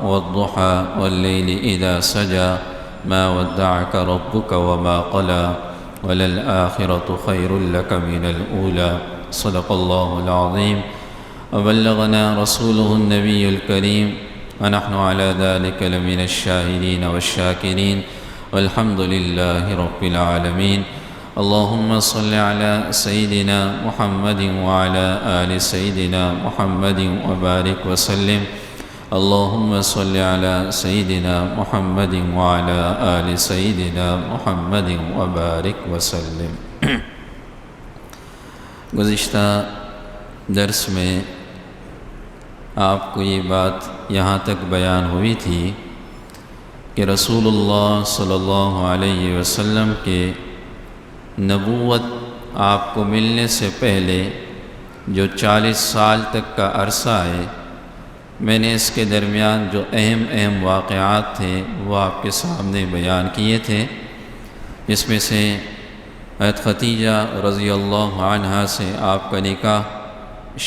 والضحى والليل إذا سجى ما ودعك ربك وما قلى وللآخرة خير لك من الأولى صدق الله العظيم وبلغنا رسوله النبي الكريم ونحن على ذلك لمن الشاهدين والشاكرين والحمد لله رب العالمين. اللهم صل على سيدنا محمد وعلى آل سيدنا محمد وبارك وسلم. اللهم صل على سيدنا محمد وعلى آل سيدنا محمد وبارك وسلم. گزشتہ درس میں آپ کو یہ بات یہاں تک بیان ہوئی تھی کہ رسول اللہ صلی اللہ علیہ وسلم کے نبوت آپ کو ملنے سے پہلے جو 40 سال تک کا عرصہ ہے، میں نے اس کے درمیان جو اہم واقعات تھے وہ آپ کے سامنے بیان کیے تھے. اس میں سے حضرت ختیجہ رضی اللہ عنہا سے آپ کا نکاح،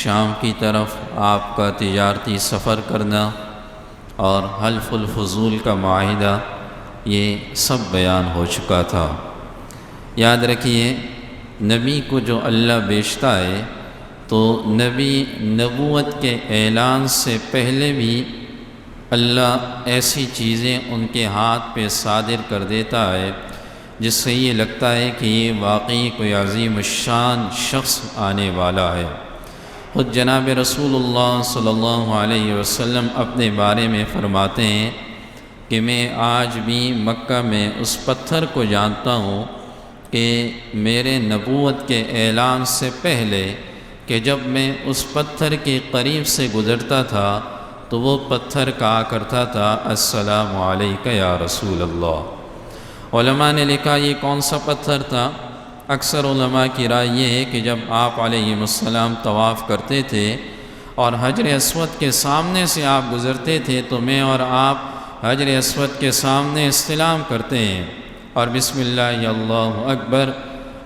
شام کی طرف آپ کا تجارتی سفر کرنا اور حلف الفضول کا معاہدہ، یہ سب بیان ہو چکا تھا. یاد رکھیے، نبی کو جو اللہ بیچتا ہے تو نبی نبوت کے اعلان سے پہلے بھی اللہ ایسی چیزیں ان کے ہاتھ پہ صادر کر دیتا ہے جس سے یہ لگتا ہے کہ یہ واقعی کوئی عظیم الشان شخص آنے والا ہے. خود جناب رسول اللہ صلی اللہ علیہ وسلم اپنے بارے میں فرماتے ہیں کہ میں آج بھی مکہ میں اس پتھر کو جانتا ہوں کہ میرے نبوت کے اعلان سے پہلے کہ جب میں اس پتھر کے قریب سے گزرتا تھا تو وہ پتھر کہا کرتا تھا السلام علیکہ یا رسول اللہ. علماء نے لکھا یہ کون سا پتھر تھا؟ اکثر علماء کی رائے یہ ہے کہ جب آپ علیہ السلام طواف کرتے تھے اور حجر اسود کے سامنے سے آپ گزرتے تھے تو میں اور آپ حجر اسود کے سامنے استلام کرتے ہیں اور بسم اللہ اللہ اکبر.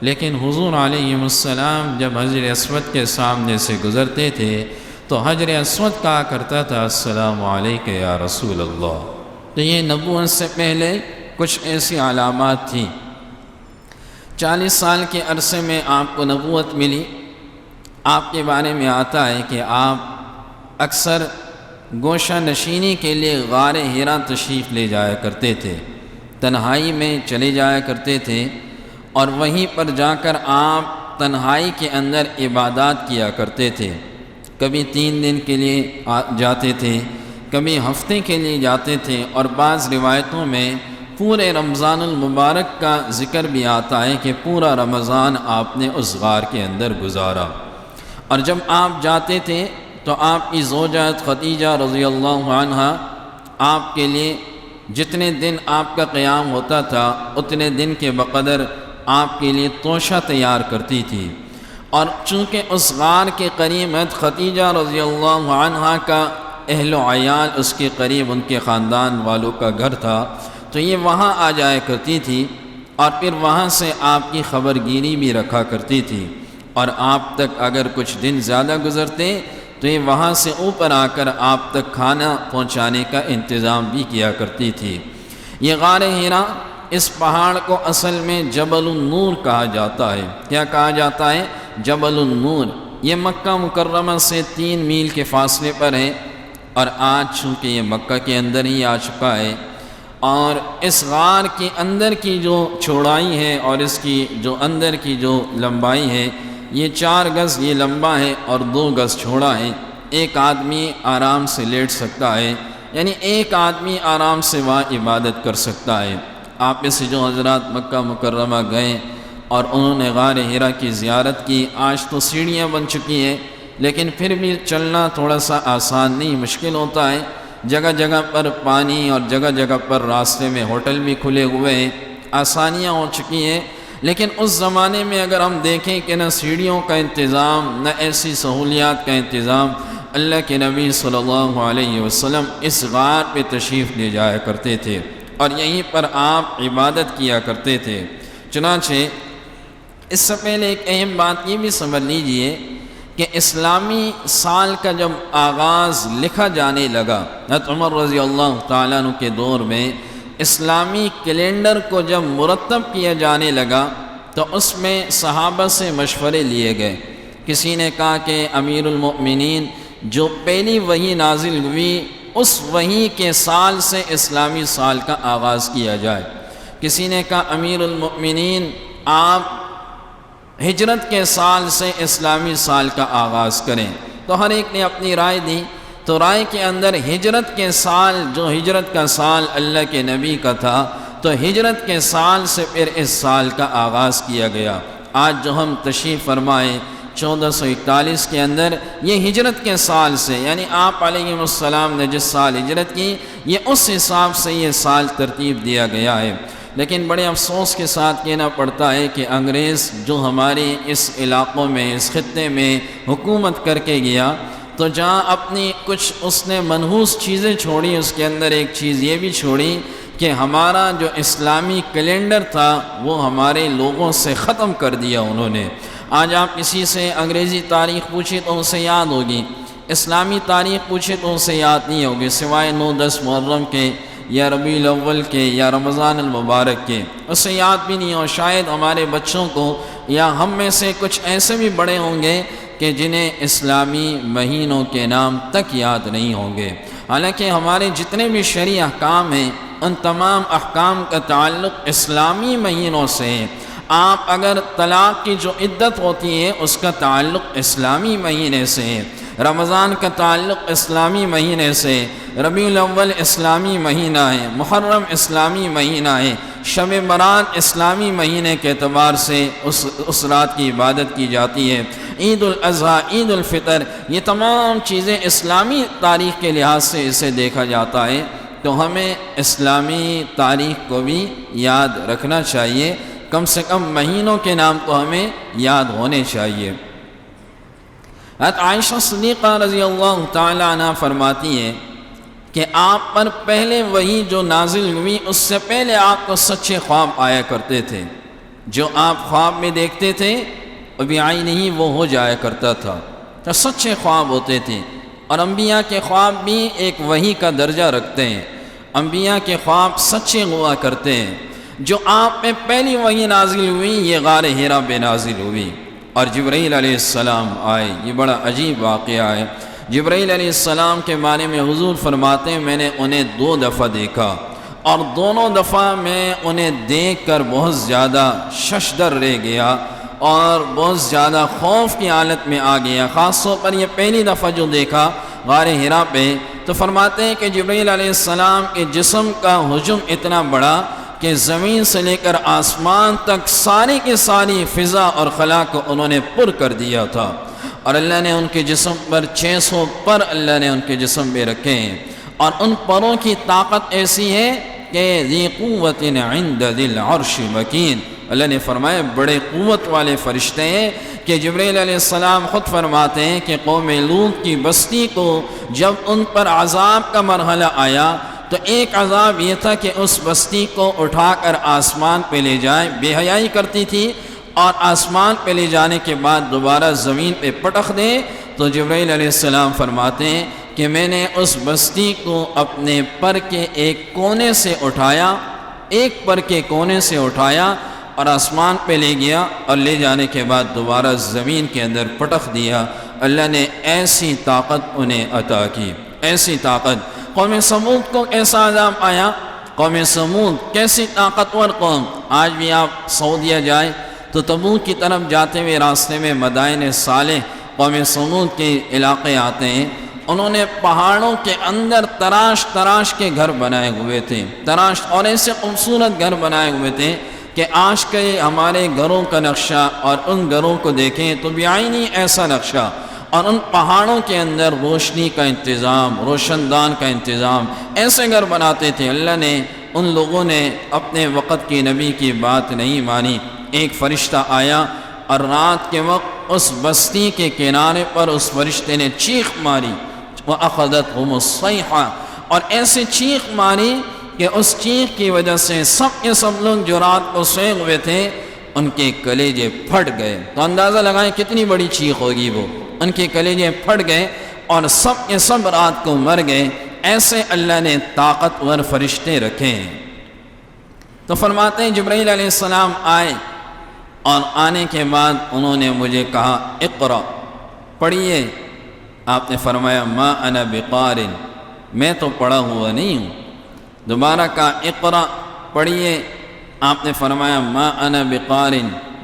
لیکن حضور علیہ السلام جب حجر اسود کے سامنے سے گزرتے تھے تو حجر اسود کہا کرتا تھا السلام علیکہ یا رسول اللہ. تو یہ نبوت سے پہلے کچھ ایسی علامات تھیں. 40 سال کے عرصے میں آپ کو نبوت ملی. آپ کے بارے میں آتا ہے کہ آپ اکثر گوشہ نشینی کے لیے غار حرا تشریف لے جایا کرتے تھے، تنہائی میں چلے جایا کرتے تھے اور وہیں پر جا کر آپ تنہائی کے اندر عبادات کیا کرتے تھے. کبھی 3 دن کے لیے جاتے تھے، کبھی ہفتے کے لیے جاتے تھے اور بعض روایتوں میں پورے رمضان المبارک کا ذکر بھی آتا ہے کہ پورا رمضان آپ نے اس غار کے اندر گزارا. اور جب آپ جاتے تھے تو آپ کی زوجہ ختیجہ رضی اللہ عنہا آپ کے لیے جتنے دن آپ کا قیام ہوتا تھا اتنے دن کے بقدر آپ کے لیے توشہ تیار کرتی تھی. اور چونکہ اس غار کے قریب ختیجہ رضی اللہ عنہا کا اہل و عیال اس کے قریب ان کے خاندان والوں کا گھر تھا تو یہ وہاں آ جایا کرتی تھی اور پھر وہاں سے آپ کی خبر گیری بھی رکھا کرتی تھی. اور آپ تک اگر کچھ دن زیادہ گزرتے تو یہ وہاں سے اوپر آ کر آپ تک کھانا پہنچانے کا انتظام بھی کیا کرتی تھی. یہ غار حرا، اس پہاڑ کو اصل میں جبل النور کہا جاتا ہے. کیا کہا جاتا ہے؟ جبل النور. یہ مکہ مکرمہ سے 3 میل کے فاصلے پر ہے اور آج چونکہ یہ مکہ کے اندر ہی آ چکا ہے. اور اس غار کے اندر کی جو چوڑائی ہے اور اس کی جو اندر کی جو لمبائی ہے یہ 4 گز یہ لمبا ہے اور 2 گز چوڑا ہے. ایک آدمی آرام سے لیٹ سکتا ہے، یعنی ایک آدمی آرام سے وہاں عبادت کر سکتا ہے. آپ میں سے جو حضرات مکہ مکرمہ گئے اور انہوں نے غار حرا کی زیارت کی، آج تو سیڑھیاں بن چکی ہیں لیکن پھر بھی چلنا تھوڑا سا آسان نہیں، مشکل ہوتا ہے. جگہ جگہ پر پانی اور جگہ جگہ پر راستے میں ہوٹل بھی کھلے ہوئے ہیں، آسانیاں ہو چکی ہیں. لیکن اس زمانے میں اگر ہم دیکھیں کہ نہ سیڑھیوں کا انتظام، نہ ایسی سہولیات کا انتظام، اللہ کے نبی صلی اللہ علیہ وسلم اس غار پہ تشریف لے جایا کرتے تھے اور یہیں پر آپ عبادت کیا کرتے تھے. چنانچہ اس سے پہلے ایک اہم بات یہ بھی سمجھ لیجئے کہ اسلامی سال کا جب آغاز لکھا جانے لگا، حضرت عمر رضی اللہ تعالیٰ عنہ کے دور میں اسلامی کیلنڈر کو جب مرتب کیا جانے لگا تو اس میں صحابہ سے مشورے لیے گئے۔ کسی نے کہا کہ امیر المؤمنین جو پہلی وحی نازل ہوئی اس وحی کے سال سے اسلامی سال کا آغاز کیا جائے۔ کسی نے کہا امیر المؤمنین آپ ہجرت کے سال سے اسلامی سال کا آغاز کریں۔ تو ہر ایک نے اپنی رائے دی، تو رائے کے اندر ہجرت کے سال، جو ہجرت کا سال اللہ کے نبی کا تھا، تو ہجرت کے سال سے پھر اس سال کا آغاز کیا گیا۔ آج جو ہم تشریف فرمائے 1441 کے اندر، یہ ہجرت کے سال سے، یعنی آپ علیہ السلام نے جس سال ہجرت کی، یہ اس حساب سے یہ سال ترتیب دیا گیا ہے۔ لیکن بڑے افسوس کے ساتھ کہنا پڑتا ہے کہ انگریز جو ہمارے اس علاقوں میں، اس خطے میں حکومت کر کے گیا، تو جہاں اپنی کچھ اس نے منحوس چیزیں چھوڑی، اس کے اندر ایک چیز یہ بھی چھوڑی کہ ہمارا جو اسلامی کیلنڈر تھا وہ ہمارے لوگوں سے ختم کر دیا انہوں نے۔ آج آپ کسی سے انگریزی تاریخ پوچھیں تو اسے یاد ہوگی، اسلامی تاریخ پوچھیں تو اسے یاد نہیں ہوگی، سوائے 9-10 محرم کے یا ربیع الاول کے یا رمضان المبارک کے، اسے یاد بھی نہیں ہو۔ شاید ہمارے بچوں کو یا ہم میں سے کچھ ایسے بھی بڑے ہوں گے کہ جنہیں اسلامی مہینوں کے نام تک یاد نہیں ہوں گے۔ حالانکہ ہمارے جتنے بھی شرعی احکام ہیں ان تمام احکام کا تعلق اسلامی مہینوں سے ہے۔ آپ اگر طلاق کی جو عدت ہوتی ہے اس کا تعلق اسلامی مہینے سے ہے، رمضان کا تعلق اسلامی مہینے سے، ربیع الاول اسلامی مہینہ ہے، محرم اسلامی مہینہ ہے، شب برات اسلامی مہینے کے اعتبار سے اس رات کی عبادت کی جاتی ہے، عید الاضحیٰ، عید الفطر، یہ تمام چیزیں اسلامی تاریخ کے لحاظ سے اسے دیکھا جاتا ہے۔ تو ہمیں اسلامی تاریخ کو بھی یاد رکھنا چاہیے، کم سے کم مہینوں کے نام تو ہمیں یاد ہونے چاہیے۔ حضرت عائشہ صدیقہ رضی اللہ تعالیٰ عنہ فرماتی ہے کہ آپ پر پہلے وحی جو نازل ہوئی اس سے پہلے آپ کو سچے خواب آیا کرتے تھے، جو آپ خواب میں دیکھتے تھے بعینہ ہی وہ ہو جایا کرتا تھا، تو سچے خواب ہوتے تھے۔ اور انبیاء کے خواب بھی ایک وحی کا درجہ رکھتے ہیں، انبیاء کے خواب سچے ہوا کرتے ہیں۔ جو آپ پہ پہلی وحی نازل ہوئی یہ غار حرا پہ نازل ہوئی اور جبرائیل علیہ السلام آئے۔ یہ بڑا عجیب واقعہ ہے۔ جبرائیل علیہ السلام کے بارے میں حضور فرماتے ہیں میں نے انہیں 2 دفعہ دیکھا اور دونوں دفعہ میں انہیں دیکھ کر بہت زیادہ ششدر رہ گیا اور بہت زیادہ خوف کی حالت میں آ گیا۔ خاص طور پر یہ پہلی دفعہ جو دیکھا غار حرا پہ، تو فرماتے ہیں کہ جبرائیل علیہ السلام کے جسم کا حجم اتنا بڑا کہ زمین سے لے کر آسمان تک ساری کی ساری فضا اور خلا کو انہوں نے پر کر دیا تھا، اور اللہ نے ان کے جسم پر 600 پر اللہ نے ان کے جسم پہ رکھے ہیں، اور ان پروں کی طاقت ایسی ہے کہ ذی قوت عند ذی العرش مکین، اللہ نے فرمایا بڑے قوت والے فرشتے ہیں کہ جبرائیل علیہ السلام خود فرماتے ہیں کہ قوم لوط کی بستی کو جب ان پر عذاب کا مرحلہ آیا تو ایک عذاب یہ تھا کہ اس بستی کو اٹھا کر آسمان پہ لے جائے، بے حیائی کرتی تھی اور آسمان پہ لے جانے کے بعد دوبارہ زمین پہ پٹخ دیں، تو جبرائیل علیہ السلام فرماتے ہیں کہ میں نے اس بستی کو اپنے پر کے ایک کونے سے اٹھایا، ایک پر کے کونے سے اٹھایا اور آسمان پہ لے گیا، اور لے جانے کے بعد دوبارہ زمین کے اندر پٹخ دیا۔ اللہ نے ایسی طاقت انہیں عطا کی، ایسی طاقت۔ قوم سمود کو ایسا عذاب آیا، قوم سمود کیسی طاقتور قوم۔ آج بھی آپ سعودیہ جائیں تو تبوک کی طرف جاتے ہوئے راستے میں مدائن صالح قوم سمود کے علاقے آتے ہیں، انہوں نے پہاڑوں کے اندر تراش تراش کے گھر بنائے ہوئے تھے، تراش، اور ایسے خوبصورت گھر بنائے ہوئے تھے کہ آج کے ہمارے گھروں کا نقشہ اور ان گھروں کو دیکھیں تو بعینی ایسا نقشہ، اور ان پہاڑوں کے اندر روشنی کا انتظام، روشن دان کا انتظام، ایسے گھر بناتے تھے۔ اللہ نے ان لوگوں نے اپنے وقت کی نبی کی بات نہیں مانی۔ ایک فرشتہ آیا اور رات کے وقت اس بستی کے کنارے پر اس فرشتے نے چیخ ماری، وَأَخَذَتْهُمُ الصَّيْحَةُ، اور ایسے چیخ ماری کہ اس چیخ کی وجہ سے سب کے سب لوگ جو رات کو سوئے ہوئے تھے ان کے کلیجے پھٹ گئے۔ تو اندازہ لگائیں کتنی بڑی چیخ ہوگی وہ۔ ان کے کلیجے پھٹ گئے اور سب کے سب رات کو مر گئے۔ ایسے اللہ نے طاقتور فرشتے رکھے ہیں۔ تو فرماتے ہیں جبرائیل علیہ السلام آئے اور آنے کے بعد انہوں نے مجھے کہا اقرأ، پڑھیے۔ آپ نے فرمایا ما انا بقار، میں تو پڑھا ہوا نہیں ہوں۔ دوبارہ کہا اقرأ، پڑھیے۔ آپ نے فرمایا ما انا بقار،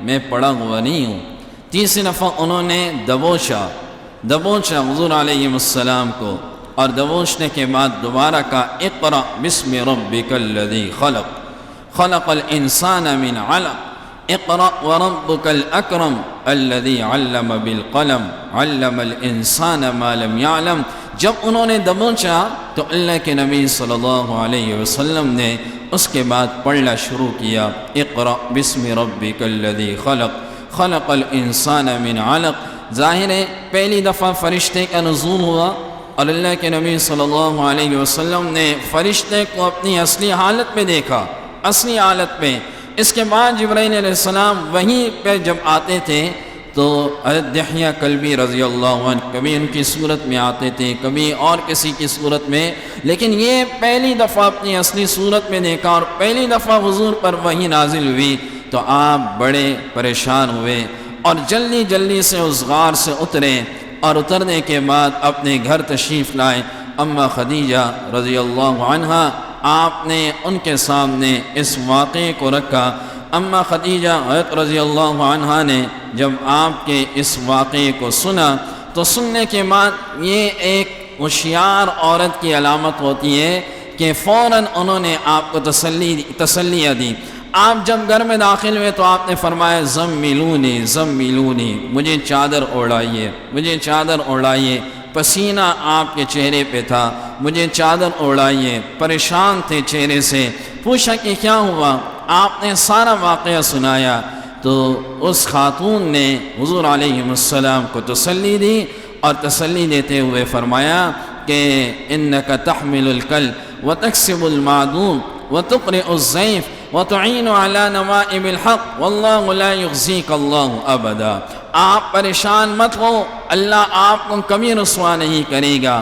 میں پڑھا ہوا نہیں ہوں۔ تیسری دفعہ انہوں نے دبوچا حضور علیہ السلام کو، اور دبوچنے کے بعد دوبارہ کہا اقرأ بسم ربک الذی خلق، خلق الانسان من علق، اقرأ وربک الاکرم الذی علم بالقلم، علم الانسان ما لم يعلم۔ جب انہوں نے دبوچا تو اللہ کے نبی صلی اللہ علیہ وسلم نے اس کے بعد پڑھنا شروع کیا اقرأ بسم ربک الذی خلق، خلق الانسان من علق۔ ظاہر ہے پہلی دفعہ فرشتے کا نزول ہوا اور اللہ کے نبی صلی اللہ علیہ وسلم نے فرشتے کو اپنی اصلی حالت میں دیکھا، اصلی حالت میں۔ اس کے بعد جبرائیل علیہ السلام وہیں پہ جب آتے تھے تو حضرت دحیہ کلبی رضی اللہ عنہ کبھی ان کی صورت میں آتے تھے، کبھی اور کسی کی صورت میں، لیکن یہ پہلی دفعہ اپنی اصلی صورت میں دیکھا اور پہلی دفعہ حضور پر وحی نازل ہوئی تو آپ بڑے پریشان ہوئے اور جلدی سے اس غار سے اترے، اور اترنے کے بعد اپنے گھر تشریف لائے۔ اما خدیجہ رضی اللہ عنہا، آپ نے ان کے سامنے اس واقعے کو رکھا۔ اما خدیجہ رضی اللہ عنہا نے جب آپ کے اس واقعے کو سنا تو سننے کے بعد یہ ایک ہوشیار عورت کی علامت ہوتی ہے کہ فوراً انہوں نے آپ کو تسلیاں دی۔ آپ جب گھر میں داخل ہوئے تو آپ نے فرمایا زملونی، مجھے چادر اوڑھائیے، پسینہ آپ کے چہرے پہ تھا، مجھے چادر اوڑھائیے، پریشان تھے چہرے سے۔ پوچھا کہ کیا ہوا؟ آپ نے سارا واقعہ سنایا تو اس خاتون نے حضور علیہ السلام کو تسلی دی اور تسلی دیتے ہوئے فرمایا کہ انک تحمل الکل وتکسب المعدوم وتقرئ الضیف وتعین علی نوائب الحق واللہ لا یخزیک اللہ ابدا۔ آپ پریشان مت ہو، اللہ آپ کو کبھی رسوا نہیں کرے گا۔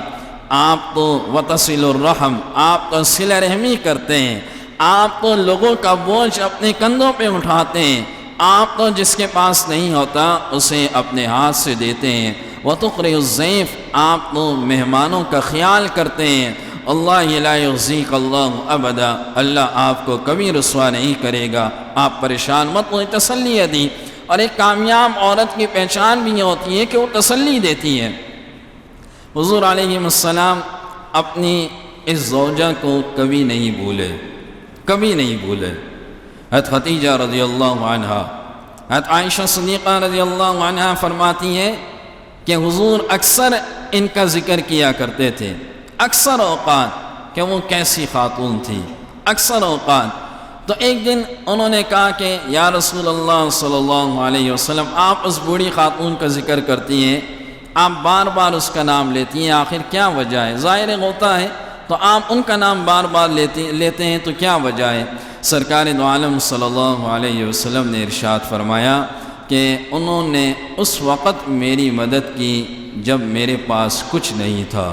آپ تو وتصل الرحم، آپ تو صلہ رحمی کرتے ہیں، آپ تو لوگوں کا بوجھ اپنے کندھوں پہ اٹھاتے ہیں، آپ تو جس کے پاس نہیں ہوتا اسے اپنے ہاتھ سے دیتے ہیں۔ وتقرئ الضیف، آپ تو مہمانوں کا خیال کرتے ہیں۔ اللہ لا یخزیک اللہ ابدا، اللہ آپ کو کبھی رسوا نہیں کرے گا، آپ پریشان مت ہو، تسلی دی۔ اور ایک کامیاب عورت کی پہچان بھی یہ ہوتی ہے کہ وہ تسلی دیتی ہے۔ حضور علیہ السلام اپنی اس زوجہ کو کبھی نہیں بھولے۔ حضرت خدیجہ رضی اللہ عنہا، حضرت عائشہ صدیقہ رضی اللہ عنہا فرماتی ہیں کہ حضور اکثر ان کا ذکر کیا کرتے تھے، اکثر اوقات، کہ وہ کیسی خاتون تھی، اکثر اوقات۔ تو ایک دن انہوں نے کہا کہ یا رسول اللہ صلی اللہ علیہ وسلم، آپ اس بوڑھی خاتون کا ذکر کرتی ہیں، آپ بار بار اس کا نام لیتی ہیں، آخر کیا وجہ ہے؟ ظاہر ہوتا ہے تو آپ ان کا نام بار بار لیتے ہیں تو کیا وجہ ہے؟ سرکار دو عالم صلی اللہ علیہ وسلم نے ارشاد فرمایا کہ انہوں نے اس وقت میری مدد کی جب میرے پاس کچھ نہیں تھا،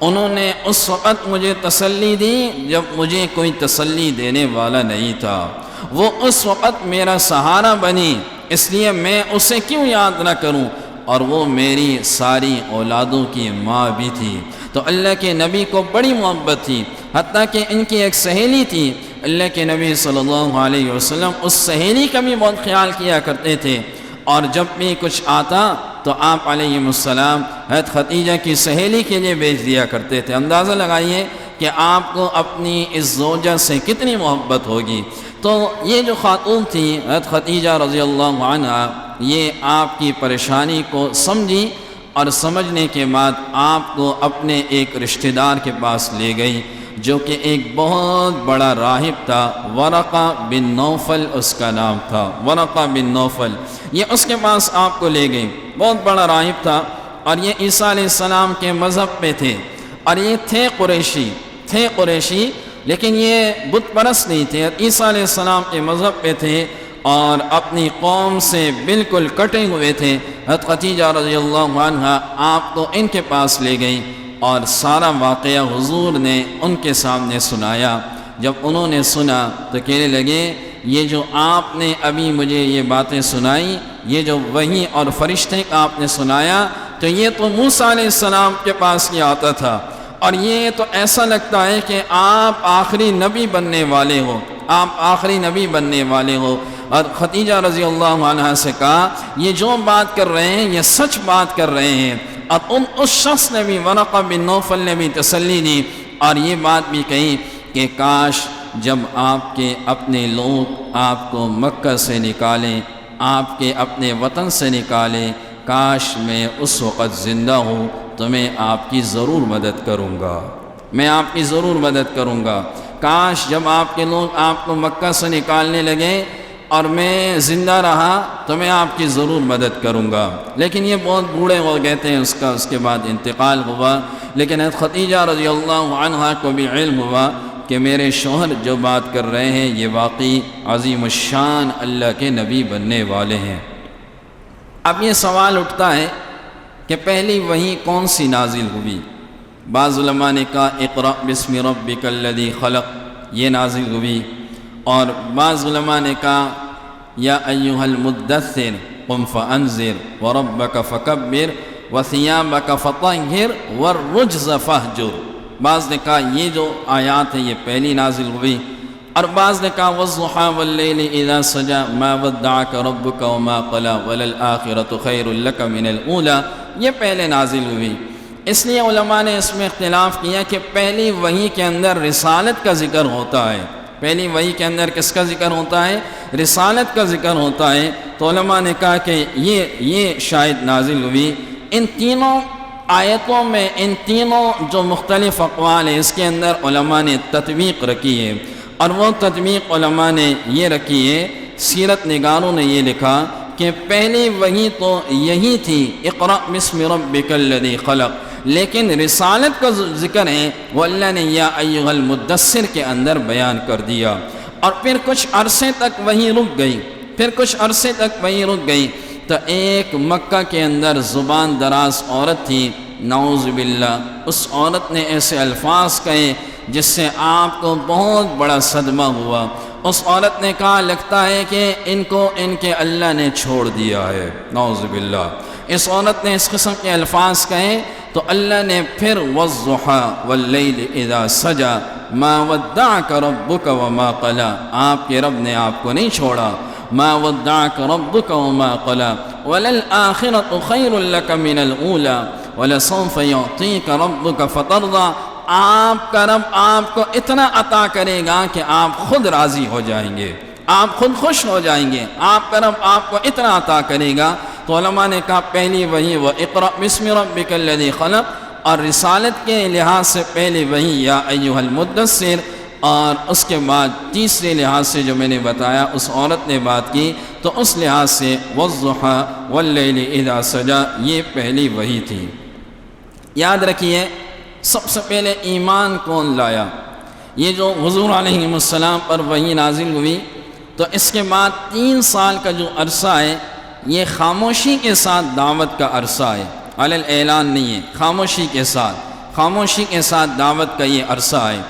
انہوں نے اس وقت مجھے تسلی دی جب مجھے کوئی تسلی دینے والا نہیں تھا، وہ اس وقت میرا سہارا بنی، اس لیے میں اسے کیوں یاد نہ کروں، اور وہ میری ساری اولادوں کی ماں بھی تھی۔ تو اللہ کے نبی کو بڑی محبت تھی، حتیٰ کہ ان کی ایک سہیلی تھی، اللہ کے نبی صلی اللہ علیہ وسلم اس سہیلی کا بھی بہت خیال کیا کرتے تھے، اور جب بھی کچھ آتا تو آپ علیہ السلام حضرت خدیجہ کی سہیلی کے لیے بھیج دیا کرتے تھے۔ اندازہ لگائیے کہ آپ کو اپنی اس زوجہ سے کتنی محبت ہوگی۔ تو یہ جو خاتون تھی حضرت خدیجہ رضی اللہ عنہا، یہ آپ کی پریشانی کو سمجھی اور سمجھنے کے بعد آپ کو اپنے ایک رشتہ دار کے پاس لے گئی جو کہ ایک بہت بڑا راہب تھا، ورقہ بن نوفل اس کا نام تھا، ورقہ بن نوفل، یہ اس کے پاس آپ کو لے گئی۔ بہت بڑا راہب تھا اور یہ عیسیٰ علیہ السلام کے مذہب پہ تھے، اور یہ تھے قریشی لیکن یہ بت پرست نہیں تھے، عیسیٰ علیہ السلام کے مذہب پہ تھے، اور اپنی قوم سے بالکل کٹے ہوئے تھے۔ حضرت خدیجہ رضی اللہ عنہا آپ کو ان کے پاس لے گئیں اور سارا واقعہ حضور نے ان کے سامنے سنایا۔ جب انہوں نے سنا تو کہنے لگے یہ جو آپ نے ابھی مجھے یہ باتیں سنائی، یہ جو وحی اور فرشتے کا آپ نے سنایا، تو یہ تو موسیٰ علیہ السلام کے پاس ہی آتا تھا، اور یہ تو ایسا لگتا ہے کہ آپ آخری نبی بننے والے ہو، آپ آخری نبی بننے والے ہو۔ اور خدیجہ رضی اللہ عنہا سے کہا یہ جو بات کر رہے ہیں یہ سچ بات کر رہے ہیں۔ اور اس شخص نے بھی، ورقہ بن نوفل نے بھی تسلی دی اور یہ بات بھی کہی کہ کاش جب آپ کے اپنے لوگ آپ کو مکہ سے نکالیں، آپ کے اپنے وطن سے نکالیں، کاش میں اس وقت زندہ ہوں تو میں آپ کی ضرور مدد کروں گا، میں آپ کی ضرور مدد کروں گا۔ کاش جب آپ کے لوگ آپ کو مکہ سے نکالنے لگے اور میں زندہ رہا تو میں آپ کی ضرور مدد کروں گا۔ لیکن یہ بہت بوڑھے ہو گئے تھے، اس کے بعد انتقال ہوا۔ لیکن خدیجہ رضی اللہ عنہا کو بھی علم ہوا کہ میرے شوہر جو بات کر رہے ہیں یہ واقعی عظیم الشان اللہ کے نبی بننے والے ہیں۔ اب یہ سوال اٹھتا ہے کہ پہلی وحی کون سی نازل ہوئی؟ بعض علماء نے کہا اقرأ بسم ربک الذی خلق، یہ نازل ہوئی، اور بعض علماء نے کہا یا ایھا المدثر قم فانذر وربک فکبر وثیابک فطہر والرجز فاہجر۔ بعض نے کہا یہ جو آیات ہیں یہ پہلی نازل ہوئی، اور بعض نے کہا والضحی واللیل اذا سجی ما ودعک ربک وما قلی وللآخرۃ خیر لک من الاولی، یہ پہلے نازل ہوئی۔ اس لیے علماء نے اس میں اختلاف کیا کہ پہلی وحی کے اندر رسالت کا ذکر ہوتا ہے، پہلی وحی کے اندر کس کا ذکر ہوتا ہے؟ رسالت کا ذکر ہوتا ہے۔ تو علماء نے کہا کہ یہ شاید نازل ہوئی۔ ان تینوں آیتوں میں، ان تینوں جو مختلف اقوال ہیں اس کے اندر علماء نے تطبیق رکھی ہے، اور وہ تطبیق علماء نے یہ رکھی ہے، سیرت نگاروں نے یہ لکھا کہ پہلی وحی تو یہی تھی اقرأ بسم ربک الذی خلق، لیکن رسالت کا ذکر ہے وہ اللہ نے یا ایھا المدثر کے اندر بیان کر دیا، اور پھر کچھ عرصے تک وحی رک گئی، تو ایک مکہ کے اندر زبان دراز عورت تھی، نعوذ باللہ، اس عورت نے ایسے الفاظ کہے جس سے آپ کو بہت بڑا صدمہ ہوا۔ اس عورت نے کہا لگتا ہے کہ ان کو ان کے اللہ نے چھوڑ دیا ہے، نعوذ باللہ۔ اس عورت نے اس قسم کے الفاظ کہے تو اللہ نے پھر والضحی واللیل اذا سجی ما ودعک ربک وما قلی، آپ کے رب نے آپ کو نہیں چھوڑا، ما ودعک ربک وما قلی وللآخرۃ خیر لک من الاولی ولسوف یعطیک ربک فترضی، آپ کا رب آپ کو اتنا عطا کرے گا کہ آپ خود راضی ہو جائیں گے، آپ خود خوش ہو جائیں گے، آپ کا رب آپ کو اتنا عطا کرے گا۔ تو علماء نے کہا پہلی وحی وہ اقرأ بسم ربک الذی خلق، اور رسالت کے لحاظ سے پہلی وحی یا ایھا المدثر، اور اس کے بعد تیسرے لحاظ سے جو میں نے بتایا اس عورت نے بات کی تو اس لحاظ سے والضحی واللیل اذا سجی یہ پہلی وحی تھی۔ یاد رکھیے سب سے پہلے ایمان کون لایا؟ یہ جو حضور علیہ السلام پر وحی نازل ہوئی تو اس کے بعد 3 سال کا جو عرصہ ہے یہ خاموشی کے ساتھ دعوت کا عرصہ ہے، علی الاعلان نہیں ہے، خاموشی کے ساتھ دعوت کا یہ عرصہ ہے۔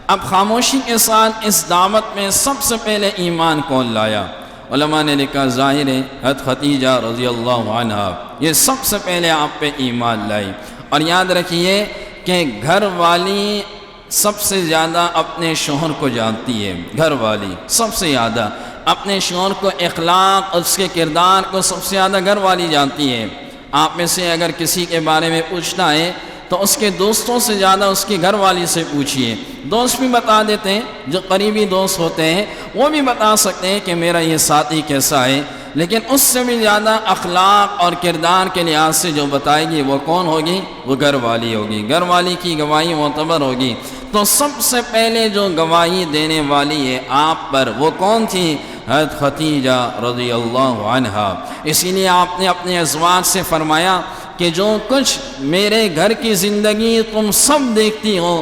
اب خاموشی کے ساتھ اس دعوت میں سب سے پہلے ایمان کون لایا؟ علماء نے لکھا ظاہر ہے حضرت خدیجہ رضی اللہ عنہا، یہ سب سے پہلے آپ پہ ایمان لائی۔ اور یاد رکھیے کہ گھر والی سب سے زیادہ اپنے شوہر کو جانتی ہے، گھر والی سب سے زیادہ اپنے شوہر کو، اخلاق اس کے کردار کو سب سے زیادہ گھر والی جانتی ہے۔ آپ میں سے اگر کسی کے بارے میں پوچھنا ہے تو اس کے دوستوں سے زیادہ اس کی گھر والی سے پوچھیے۔ دوست بھی بتا دیتے ہیں، جو قریبی دوست ہوتے ہیں وہ بھی بتا سکتے ہیں کہ میرا یہ ساتھی کیسا ہے، لیکن اس سے بھی زیادہ اخلاق اور کردار کے لحاظ سے جو بتائے گی وہ کون ہوگی؟ وہ گھر والی ہوگی، گھر والی کی گواہی معتبر ہوگی۔ تو سب سے پہلے جو گواہی دینے والی ہے آپ پر وہ کون تھی؟ حضرت خدیجہ رضی اللہ عنہا۔ اسی لیے آپ نے اپنے ازواج سے فرمایا کہ جو کچھ میرے گھر کی زندگی تم سب دیکھتی ہو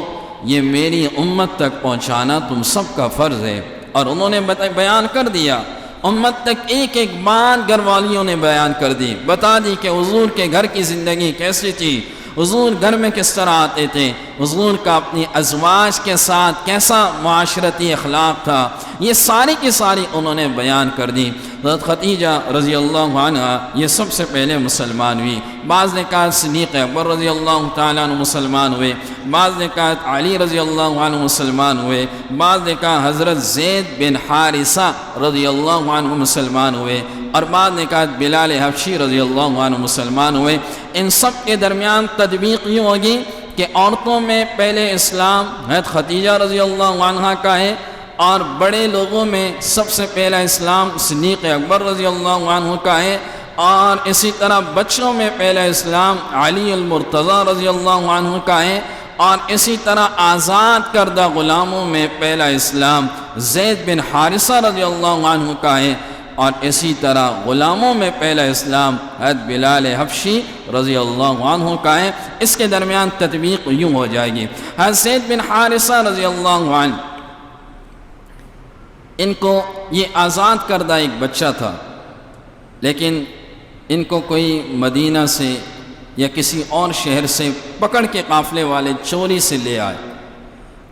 یہ میری امت تک پہنچانا تم سب کا فرض ہے۔ اور انہوں نے بیان کر دیا امت تک ایک ایک بات گھر والیوں نے بیان کر دی، بتا دی کہ حضور کے گھر کی زندگی کیسی تھی، حضور گھر میں کس طرح آتے تھے، حضور کا اپنی ازواج کے ساتھ کیسا معاشرتی اخلاق تھا، یہ ساری کی ساری انہوں نے بیان کر دی۔ حضرت خدیجہ رضی اللہ عنہ یہ سب سے پہلے مسلمان ہوئی، بعض نے کہا صدیق اکبر رضی اللہ تعالیٰ عنہ مسلمان ہوئے، بعض نے کہا علی رضی اللہ عنہ مسلمان ہوئے، بعض نے کہا حضرت زید بن حارثہ رضی اللہ عنہ مسلمان ہوئے، اور بعد نے کہا بلال حبشی رضی اللہ عنہ مسلمان ہوئے۔ ان سب کے درمیان تطبیق یوں ہوگی کہ عورتوں میں پہلے اسلام حضرت خدیجہ رضی اللہ عنہ کا ہے، اور بڑے لوگوں میں سب سے پہلا اسلام صدیق اکبر رضی اللہ عنہ کا ہے، اور اسی طرح بچوں میں پہلا اسلام علی المرتضی رضی اللہ عنہ کا ہے، اور اسی طرح آزاد کردہ غلاموں میں پہلا اسلام زید بن حارثہ رضی اللہ عنہ کا ہے، اور اسی طرح غلاموں میں پہلا اسلام حضرت بلال حبشی رضی اللہ عنہ کا ہے۔ اس کے درمیان تطبیق یوں ہو جائے گی، حضرت زید بن حارثہ رضی اللہ عنہ ان کو یہ آزاد کردہ ایک بچہ تھا، لیکن ان کو کوئی مدینہ سے یا کسی اور شہر سے پکڑ کے قافلے والے چوری سے لے آئے،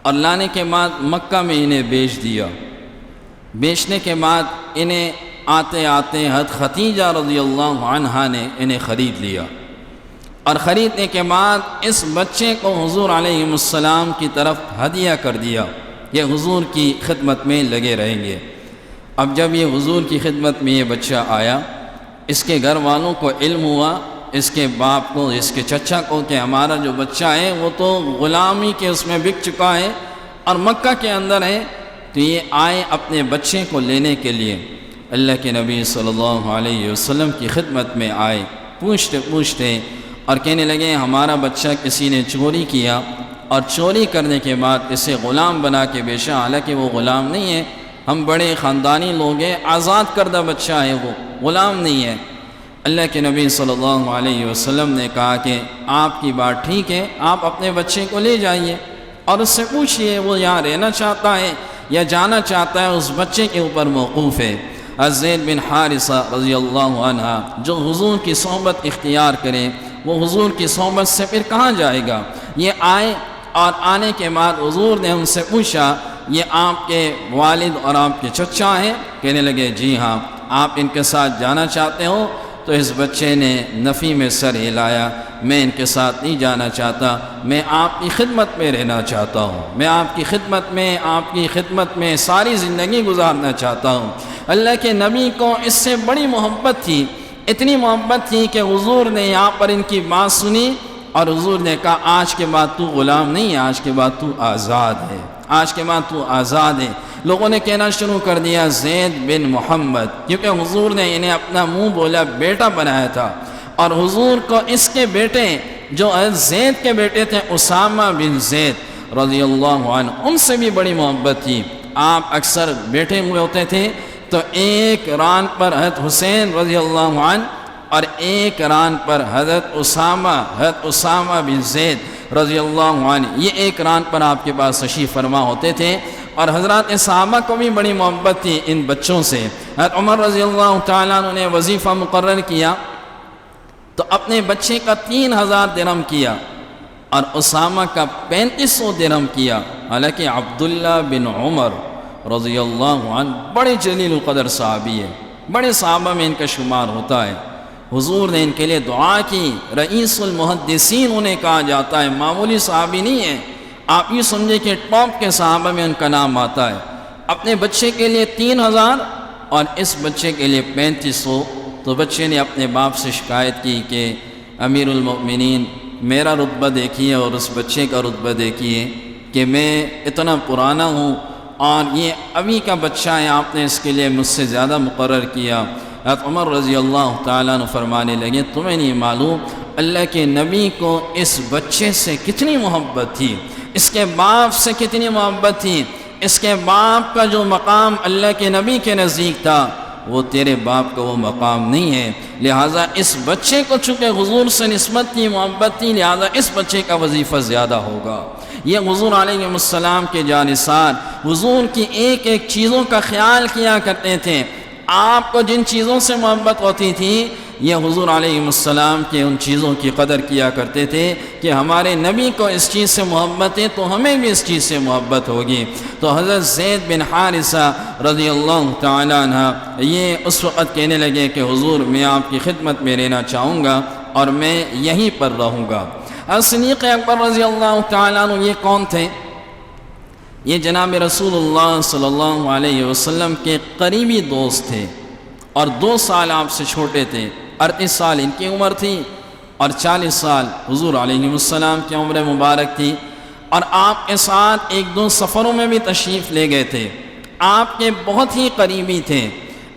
اور لانے کے بعد مکہ میں انہیں بیچ دیا۔ بیچنے کے بعد انہیں آتے آتے حضرت خدیجہ رضی اللہ عنہا نے انہیں خرید لیا، اور خریدنے کے بعد اس بچے کو حضور علیہ السلام کی طرف ہدیہ کر دیا، یہ حضور کی خدمت میں لگے رہیں گے۔ اب جب یہ حضور کی خدمت میں یہ بچہ آیا، اس کے گھر والوں کو علم ہوا، اس کے باپ کو، اس کے چچا کو، کہ ہمارا جو بچہ ہے وہ تو غلامی کے اس میں بک چکا ہے اور مکہ کے اندر ہے، تو یہ آئے اپنے بچے کو لینے کے لیے۔ اللہ کے نبی صلی اللہ علیہ وسلم کی خدمت میں آئے، پوچھتے اور کہنے لگے ہمارا بچہ کسی نے چوری کیا، اور چوری کرنے کے بعد اسے غلام بنا کے بیچا، حالانکہ وہ غلام نہیں ہے، ہم بڑے خاندانی لوگ ہیں، آزاد کردہ بچہ ہے، وہ غلام نہیں ہے۔ اللہ کے نبی صلی اللہ علیہ وسلم نے کہا کہ آپ کی بات ٹھیک ہے، آپ اپنے بچے کو لے جائیے اور اس سے پوچھئے وہ یہاں رہنا چاہتا ہے یا جانا چاہتا ہے، اس بچے کے اوپر موقوف ہے۔ زید بن حارثہ رضی اللہ عنہ جو حضور کی صحبت اختیار کرے، وہ حضور کی صحبت سے پھر کہاں جائے گا؟ یہ آئے، اور آنے کے بعد حضور نے ان سے پوچھا یہ آپ کے والد اور آپ کے چچا ہیں؟ کہنے لگے جی ہاں، آپ ان کے ساتھ جانا چاہتے ہو؟ تو اس بچے نے نفی میں سر ہلایا، میں ان کے ساتھ نہیں جانا چاہتا، میں آپ کی خدمت میں رہنا چاہتا ہوں، میں آپ کی خدمت میں ساری زندگی گزارنا چاہتا ہوں۔ اللہ کے نبی کو اس سے بڑی محبت تھی، اتنی محبت تھی کہ حضور نے یہاں پر ان کی بات سنی، اور حضور نے کہا آج کے بعد تو غلام نہیں ہے، آج کے بعد تو آزاد ہے، آج کے بعد تو آزاد ہے۔ لوگوں نے کہنا شروع کر دیا زید بن محمد، کیونکہ حضور نے انہیں اپنا منہ بولا بیٹا بنایا تھا، اور حضور کو اس کے بیٹے جو زید کے بیٹے تھے اسامہ بن زید رضی اللہ عنہ، ان سے بھی بڑی محبت تھی۔ آپ اکثر بیٹھے ہوئے ہوتے تھے تو ایک ران پر حضرت حسین رضی اللہ عنہ اور ایک ران پر حضرت اسامہ بن زید رضی اللہ عنہ، یہ ایک ران پر آپ کے پاس تشریف فرما ہوتے تھے، اور حضرات صحابہ کو بھی بڑی محبت تھی ان بچوں سے۔ حضرت عمر رضی اللہ تعالیٰ عنہ نے وظیفہ مقرر کیا تو اپنے بچے کا 3000 درہم کیا، اور اسامہ کا 3500 درہم کیا، حالانکہ عبداللہ بن عمر رضی اللہ عنہ بڑے جلیل القدر صحابی ہے، بڑے صحابہ میں ان کا شمار ہوتا ہے۔ حضور نے ان کے لیے دعا کی، رئیس المحدثین انہیں کہا جاتا ہے، معمولی صحابی نہیں ہے، آپ یہ سمجھے کہ ٹاپ کے صحابہ میں ان کا نام آتا ہے۔ اپنے بچے کے لیے 3000 اور اس بچے کے لیے 3500، تو بچے نے اپنے باپ سے شکایت کی کہ امیر المؤمنین میرا رتبہ دیکھیے اور اس بچے کا رتبہ دیکھیے کہ میں اتنا پرانا ہوں اور یہ ابھی کا بچہ ہے، آپ نے اس کے لیے مجھ سے زیادہ مقرر کیا۔ حضرت عمر رضی اللہ تعالیٰ عنہ فرمانے لگے تمہیں نہیں معلوم اللہ کے نبی کو اس بچے سے کتنی محبت تھی، اس کے باپ سے کتنی محبت تھی، اس کے باپ کا جو مقام اللہ کے نبی کے نزدیک تھا وہ تیرے باپ کا وہ مقام نہیں ہے، لہٰذا اس بچے کو چونکہ حضور سے نسبت تھی، محبت تھی، لہٰذا اس بچے کا وظیفہ زیادہ ہوگا۔ یہ حضور علیہ السلام کے جانثار حضور کی ایک ایک چیزوں کا خیال کیا کرتے تھے، آپ کو جن چیزوں سے محبت ہوتی تھی یہ حضور علیہ السلام کے ان چیزوں کی قدر کیا کرتے تھے کہ ہمارے نبی کو اس چیز سے محبت ہے تو ہمیں بھی اس چیز سے محبت ہوگی۔ تو حضرت زید بن حارثہ رضی اللہ تعالیٰ عنہ یہ اس وقت کہنے لگے کہ حضور میں آپ کی خدمت میں رہنا چاہوں گا اور میں یہیں پر رہوں گا۔ صدیق اکبر رضی اللہ تعالیٰ عنہ یہ کون تھے؟ یہ جناب رسول اللہ صلی اللہ علیہ وسلم کے قریبی دوست تھے، اور 2 سال آپ سے چھوٹے تھے۔ 38 سال ان کی عمر تھی اور 40 سال حضور علیہ السلام کی عمر مبارک تھی، اور آپ کے ساتھ 1-2 سفروں میں بھی تشریف لے گئے تھے، آپ کے بہت ہی قریبی تھے۔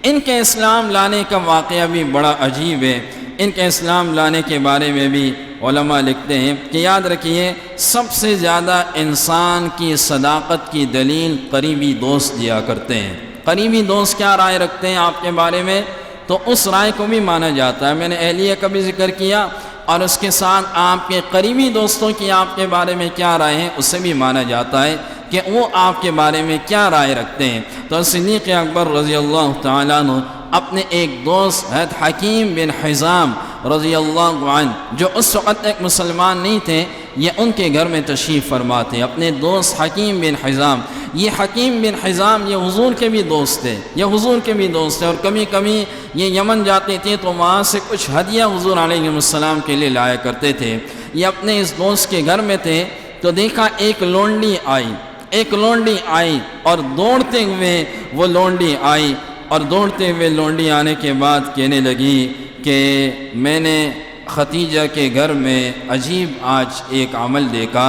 ان کے اسلام لانے کا واقعہ بھی بڑا عجیب ہے۔ ان کے اسلام لانے کے بارے میں بھی علماء لکھتے ہیں کہ یاد رکھیے سب سے زیادہ انسان کی صداقت کی دلیل قریبی دوست دیا کرتے ہیں۔ قریبی دوست کیا رائے رکھتے ہیں آپ کے بارے میں، تو اس رائے کو بھی مانا جاتا ہے۔ میں نے اہلیہ کا بھی ذکر کیا، اور اس کے ساتھ آپ کے قریبی دوستوں کی آپ کے بارے میں کیا رائے ہیں اسے بھی مانا جاتا ہے کہ وہ آپ کے بارے میں کیا رائے رکھتے ہیں۔ تو صدیق اکبر رضی اللہ تعالیٰ عنہ اپنے ایک دوست حضرت حکیم بن حزام رضی اللہ عنہ جو اس وقت ایک مسلمان نہیں تھے، یہ ان کے گھر میں تشریف فرما تھے۔ اپنے دوست حکیم بن حزام، یہ حکیم بن حزام یہ حضور کے بھی دوست تھے، یہ حضور کے بھی دوست تھے، اور کبھی کبھی یہ یمن جاتے تھے تو وہاں سے کچھ ہدیہ حضور علیہ السلام کے لیے لایا کرتے تھے۔ یہ اپنے اس دوست کے گھر میں تھے تو دیکھا ایک لونڈی آئی اور دوڑتے ہوئے وہ لونڈی آئی، اور دوڑتے ہوئے لونڈی آنے کے بعد کہنے لگی کہ میں نے ختیجہ کے گھر میں عجیب آج ایک عمل دیکھا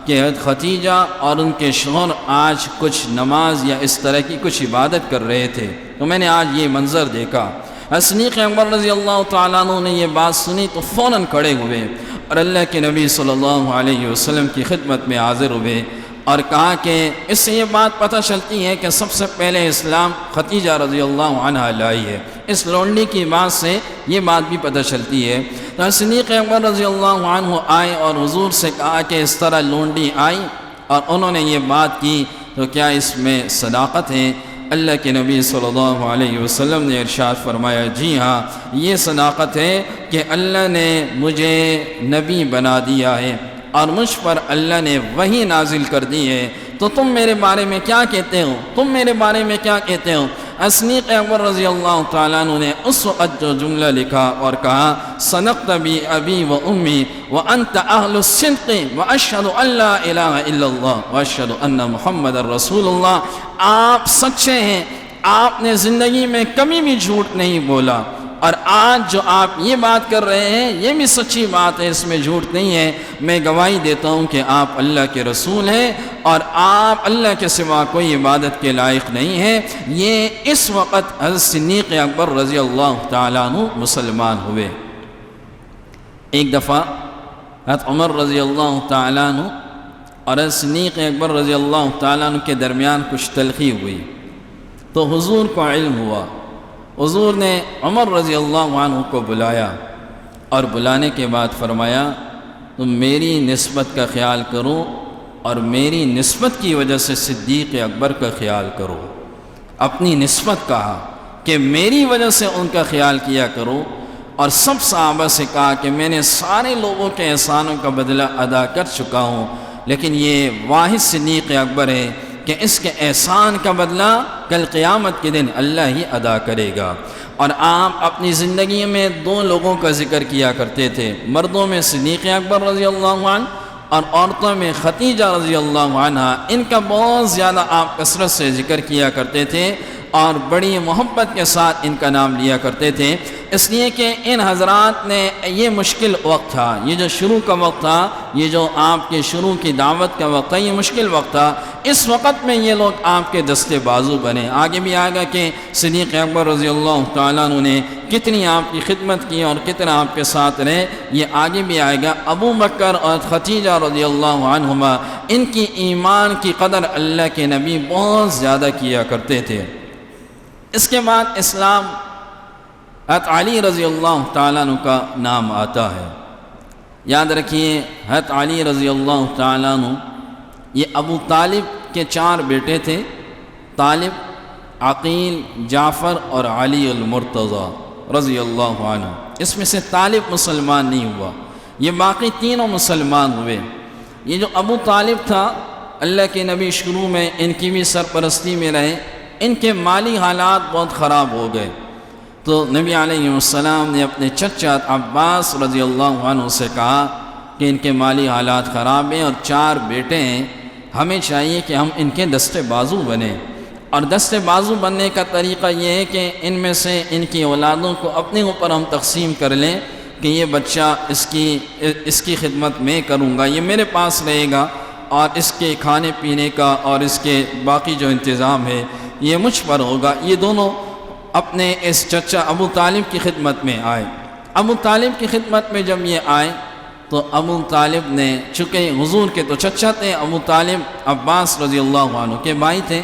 کہ ختیجہ اور ان کے شوہر آج کچھ نماز یا اس طرح کی کچھ عبادت کر رہے تھے، تو میں نے آج یہ منظر دیکھا۔ صدیق اکبر رضی اللہ تعالیٰ عنہ نے یہ بات سنی تو فوراً کھڑے ہوئے اور اللہ کے نبی صلی اللہ علیہ وسلم کی خدمت میں حاضر ہوئے اور کہا کہ اس سے یہ بات پتہ چلتی ہے کہ سب سے پہلے اسلام ختیجہ رضی اللہ عنہا لائی ہے۔ اس لونڈی کی بات سے یہ بات بھی پتہ چلتی ہے۔ تو صدیق اکبر رضی اللہ عنہ آئے اور حضور سے کہا کہ اس طرح لونڈی آئی اور انہوں نے یہ بات کی تو کیا اس میں صداقت ہے؟ اللہ کے نبی صلی اللہ علیہ وسلم نے ارشاد فرمایا جی ہاں، یہ صداقت ہے کہ اللہ نے مجھے نبی بنا دیا ہے اور مجھ پر اللہ نے وحی نازل کر دی ہے، تو تم میرے بارے میں کیا کہتے ہو؟ صدیق اکبر رضی اللہ تعالیٰ عنہ نے اس وقت جو جملہ لکھا اور کہا صدقت بی ابی و امی وانت اہل الصدق واشہد ان لا الہ الا اللہ واشہد ان محمد رسول اللہ۔ آپ سچے ہیں، آپ نے زندگی میں کبھی بھی جھوٹ نہیں بولا، اور آج جو آپ یہ بات کر رہے ہیں یہ بھی سچی بات ہے، اس میں جھوٹ نہیں ہے۔ میں گواہی دیتا ہوں کہ آپ اللہ کے رسول ہیں اور آپ اللہ کے سوا کوئی عبادت کے لائق نہیں ہیں۔ یہ اس وقت حضرت صدیق اکبر رضی اللہ تعالیٰ عنہ مسلمان ہوئے۔ ایک دفعہ حضرت عمر رضی اللہ تعالیٰ عنہ اور حضرت صدیق اکبر رضی اللہ تعالیٰ عنہ کے درمیان کچھ تلخی ہوئی تو حضور کو علم ہوا۔ حضور نے عمر رضی اللہ عنہ کو بلایا اور بلانے کے بعد فرمایا تم میری نسبت کا خیال کرو اور میری نسبت کی وجہ سے صدیق اکبر کا خیال کرو۔ اپنی نسبت کہا کہ میری وجہ سے ان کا خیال کیا کرو، اور سب صحابہ سے کہا کہ میں نے سارے لوگوں کے احسانوں کا بدلہ ادا کر چکا ہوں، لیکن یہ واحد صدیق اکبر ہے کہ اس کے احسان کا بدلہ کل قیامت کے دن اللہ ہی ادا کرے گا۔ اور آپ اپنی زندگی میں 2 لوگوں کا ذکر کیا کرتے تھے، مردوں میں صدیق اکبر رضی اللہ عنہ اور عورتوں میں ختیجہ رضی اللہ عنہ۔ ان کا بہت زیادہ آپ کثرت سے ذکر کیا کرتے تھے اور بڑی محبت کے ساتھ ان کا نام لیا کرتے تھے، اس لیے کہ ان حضرات نے یہ مشکل وقت تھا، یہ جو شروع کا وقت تھا، یہ جو آپ کے شروع کی دعوت کا وقت تھا، یہ مشکل وقت تھا۔ اس وقت میں یہ لوگ آپ کے دستے بازو بنے۔ آگے بھی آئے گا کہ صدیق اکبر رضی اللہ تعالیٰ عنہ نے کتنی آپ کی خدمت کی اور کتنا آپ کے ساتھ رہے، یہ آگے بھی آئے گا۔ ابو بکر اور ختیجہ رضی اللہ عنہما، ان کی ایمان کی قدر اللہ کے نبی بہت زیادہ کیا کرتے تھے۔ اس کے بعد اسلام حضرت علی رضی اللہ تعالیٰ عنہ کا نام آتا ہے۔ یاد رکھیے حضرت علی رضی اللہ تعالیٰ عنہ یہ ابو طالب کے 4 بیٹے تھے، طالب، عقیل، جعفر اور علی المرتضیٰ رضی اللہ عنہ۔ اس میں سے طالب مسلمان نہیں ہوا، یہ باقی تینوں مسلمان ہوئے۔ یہ جو ابو طالب تھا، اللہ کے نبی شروع میں ان کی بھی سرپرستی میں رہے، ان کے مالی حالات بہت خراب ہو گئے، تو نبی علیہ السلام نے اپنے چچا عباس رضی اللہ عنہ سے کہا کہ ان کے مالی حالات خراب ہیں اور 4 بیٹے ہیں، ہمیں چاہیے کہ ہم ان کے دستے بازو بنیں، اور دستے بازو بننے کا طریقہ یہ ہے کہ ان میں سے ان کی اولادوں کو اپنے اوپر ہم تقسیم کر لیں کہ یہ بچہ اس کی خدمت میں کروں گا، یہ میرے پاس رہے گا، اور اس کے کھانے پینے کا اور اس کے باقی جو انتظام ہے یہ مجھ پر ہوگا۔ یہ دونوں اپنے اس چچا ابو طالب کی خدمت میں آئے۔ ابو طالب کی خدمت میں جب یہ آئے تو ابو طالب نے، چونکہ حضور کے تو چچا تھے، ابو طالب عباس رضی اللہ عنہ کے بھائی تھے،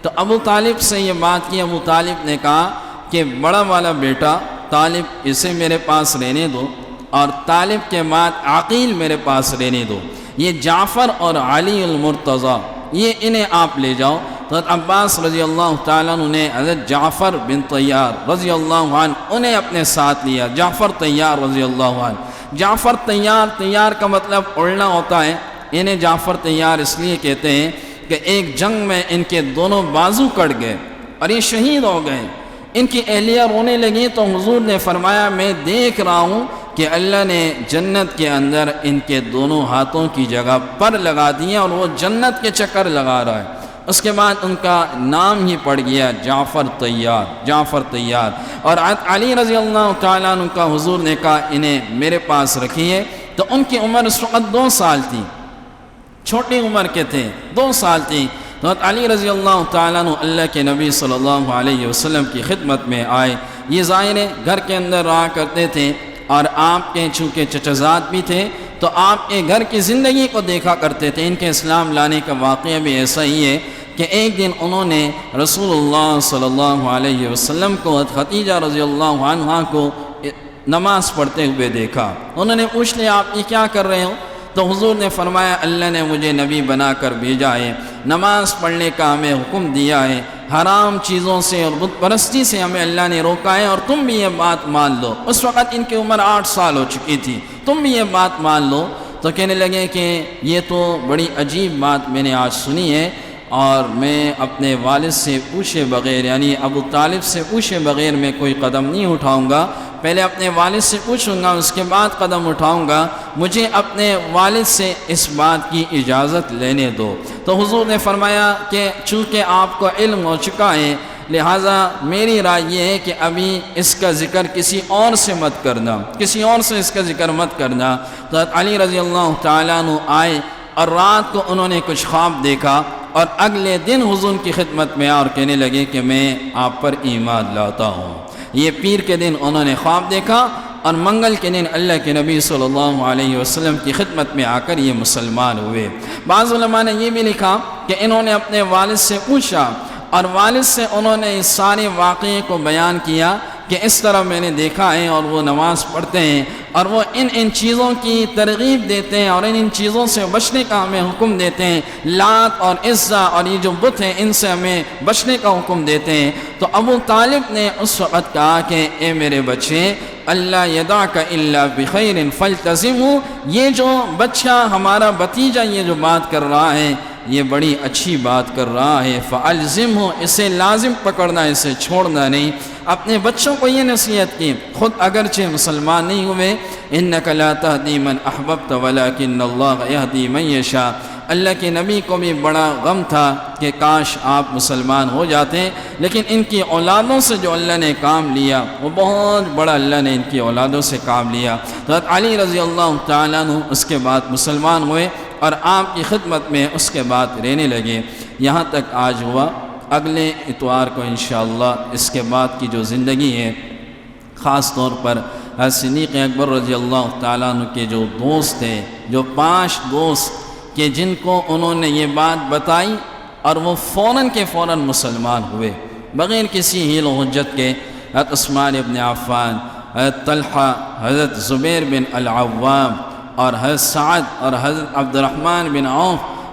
تو ابو طالب سے یہ بات کی۔ ابو طالب نے کہا کہ بڑا والا بیٹا طالب اسے میرے پاس رہنے دو، اور طالب کے بعد عقیل میرے پاس رہنے دو، یہ جعفر اور علی المرتضیٰ یہ انہیں آپ لے جاؤ۔ تو حضرت عباس رضی اللہ تعالیٰ عنہ نے حضرت جعفر بن طیار رضی اللہ عنہ انہیں اپنے ساتھ لیا، جعفر طیار رضی اللہ عنہ۔ جعفر طیار کا مطلب اڑنا ہوتا ہے، انہیں جعفر طیار اس لیے کہتے ہیں کہ ایک جنگ میں ان کے دونوں بازو کٹ گئے اور یہ شہید ہو گئے۔ ان کی اہلیہ رونے لگی تو حضور نے فرمایا میں دیکھ رہا ہوں کہ اللہ نے جنت کے اندر ان کے دونوں ہاتھوں کی جگہ پر لگا دیے اور وہ جنت کے چکر لگا رہا ہے۔ اس کے بعد ان کا نام ہی پڑ گیا جعفر طیار، جعفر طیار۔ اور علی رضی اللہ تعالیٰ عنہ کا حضور نے کہا انہیں میرے پاس رکھیے، تو ان کی عمر اس وقت 2 سال تھی، چھوٹی عمر کے تھے، 2 سال تھی۔ تو علی رضی اللہ تعالیٰ عنہ اللہ کے نبی صلی اللہ علیہ وسلم کی خدمت میں آئے۔ یہ ظاہر گھر کے اندر رہا کرتے تھے، اور آپ کے چونکہ چچزاد بھی تھے تو آپ کے گھر کی زندگی کو دیکھا کرتے تھے۔ ان کے اسلام لانے کا واقعہ بھی ایسا ہی ہے کہ ایک دن انہوں نے رسول اللہ صلی اللہ علیہ وسلم کو، خدیجہ رضی اللہ عنہا کو نماز پڑھتے ہوئے دیکھا۔ انہوں نے پوچھ لیا آپ یہ کیا کر رہے ہو؟ تو حضور نے فرمایا اللہ نے مجھے نبی بنا کر بھیجا ہے، نماز پڑھنے کا ہمیں حکم دیا ہے، حرام چیزوں سے اور بت پرستی سے ہمیں اللہ نے روکا ہے، اور تم بھی یہ بات مان لو۔ اس وقت ان کی عمر 8 سال ہو چکی تھی، تم بھی یہ بات مان لو۔ تو کہنے لگے کہ یہ تو بڑی عجیب بات میں نے آج سنی ہے، اور میں اپنے والد سے پوچھے بغیر، یعنی ابو طالب سے پوچھے بغیر میں کوئی قدم نہیں اٹھاؤں گا، پہلے اپنے والد سے پوچھوں گا اس کے بعد قدم اٹھاؤں گا، مجھے اپنے والد سے اس بات کی اجازت لینے دو۔ تو حضور نے فرمایا کہ چونکہ آپ کو علم ہو چکا ہے، لہٰذا میری رائے یہ ہے کہ ابھی اس کا ذکر کسی اور سے مت کرنا، کسی اور سے اس کا ذکر مت کرنا۔ تو علی رضی اللہ تعالیٰ عنہ آئے اور رات کو انہوں نے کچھ خواب دیکھا، اور اگلے دن حضور کی خدمت میں اور کہنے لگے کہ میں آپ پر ایمان لاتا ہوں۔ یہ پیر کے دن انہوں نے خواب دیکھا، اور منگل کے دن اللہ کے نبی صلی اللہ علیہ وسلم کی خدمت میں آ کر یہ مسلمان ہوئے۔ بعض علماء نے یہ بھی لکھا کہ انہوں نے اپنے والد سے پوچھا، اور والد سے انہوں نے اس سارے واقعے کو بیان کیا کہ اس طرح میں نے دیکھا ہے، اور وہ نماز پڑھتے ہیں، اور وہ ان چیزوں کی ترغیب دیتے ہیں، اور ان چیزوں سے بچنے کا ہمیں حکم دیتے ہیں، لات اور عزا اور یہ جو بت ہیں ان سے ہمیں بچنے کا حکم دیتے ہیں۔ تو ابو طالب نے اس وقت کہا کہ اے میرے بچے، اللہ یدعک الا بخیر فالتزمہ، یہ جو بچہ ہمارا بھتیجا یہ جو بات کر رہا ہے یہ بڑی اچھی بات کر رہا ہے، فالزمہ، اسے لازم پکڑنا، اسے چھوڑنا نہیں۔ اپنے بچوں کو یہ نصیحت کی، خود اگرچہ مسلمان نہیں ہوئے، انک لا تہدی من احببت ولکن اللہ یہدی من یشاء۔ اللہ کے نبی کو بھی بڑا غم تھا کہ کاش آپ مسلمان ہو جاتے، لیکن ان کی اولادوں سے جو اللہ نے کام لیا وہ بہت بڑا، اللہ نے ان کی اولادوں سے کام لیا۔ تو علی رضی اللہ تعالیٰ عنہ اس کے بعد مسلمان ہوئے، اور آپ کی خدمت میں اس کے بعد رہنے لگے، یہاں تک آج ہوا۔ اگلے اتوار کو انشاءاللہ اس کے بعد کی جو زندگی ہے، خاص طور پر صدیق اکبر رضی اللہ تعالیٰ عنہ کے جو دوست تھے، جو 5 دوست کہ جن کو انہوں نے یہ بات بتائی اور وہ فوراً کے فوراً مسلمان ہوئے بغیر کسی حیل و حجت کے، حضرت عثمان بن عفان، حضرت طلحہ، حضرت زبیر بن العوام، اور حضرت سعد اور حضرت عبد الرحمن بن عوف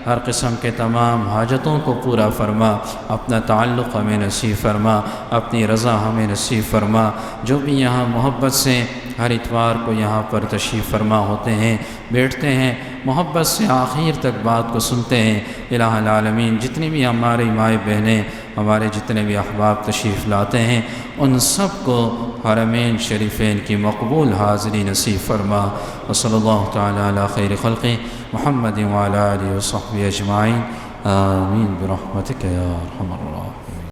ہر قسم کے تمام حاجتوں کو پورا فرما، اپنا تعلق ہمیں نصیب فرما، اپنی رضا ہمیں نصیب فرما۔ جو بھی یہاں محبت سے ہر اتوار کو یہاں پر تشریف فرما ہوتے ہیں، بیٹھتے ہیں، محبت سے آخر تک بات کو سنتے ہیں، الہ العالمین جتنی بھی ہماری مائیں بہنیں، ہمارے جتنے بھی احباب تشریف لاتے ہیں، ان سب کو حرمین شریفین کی مقبول حاضری نصیب فرما۔ وصلی اللہ تعالی علی خیر خلقہ محمد وعلی آلہ وصحبہ اجمعین، آمین برحمتک یا ارحم الراحمین۔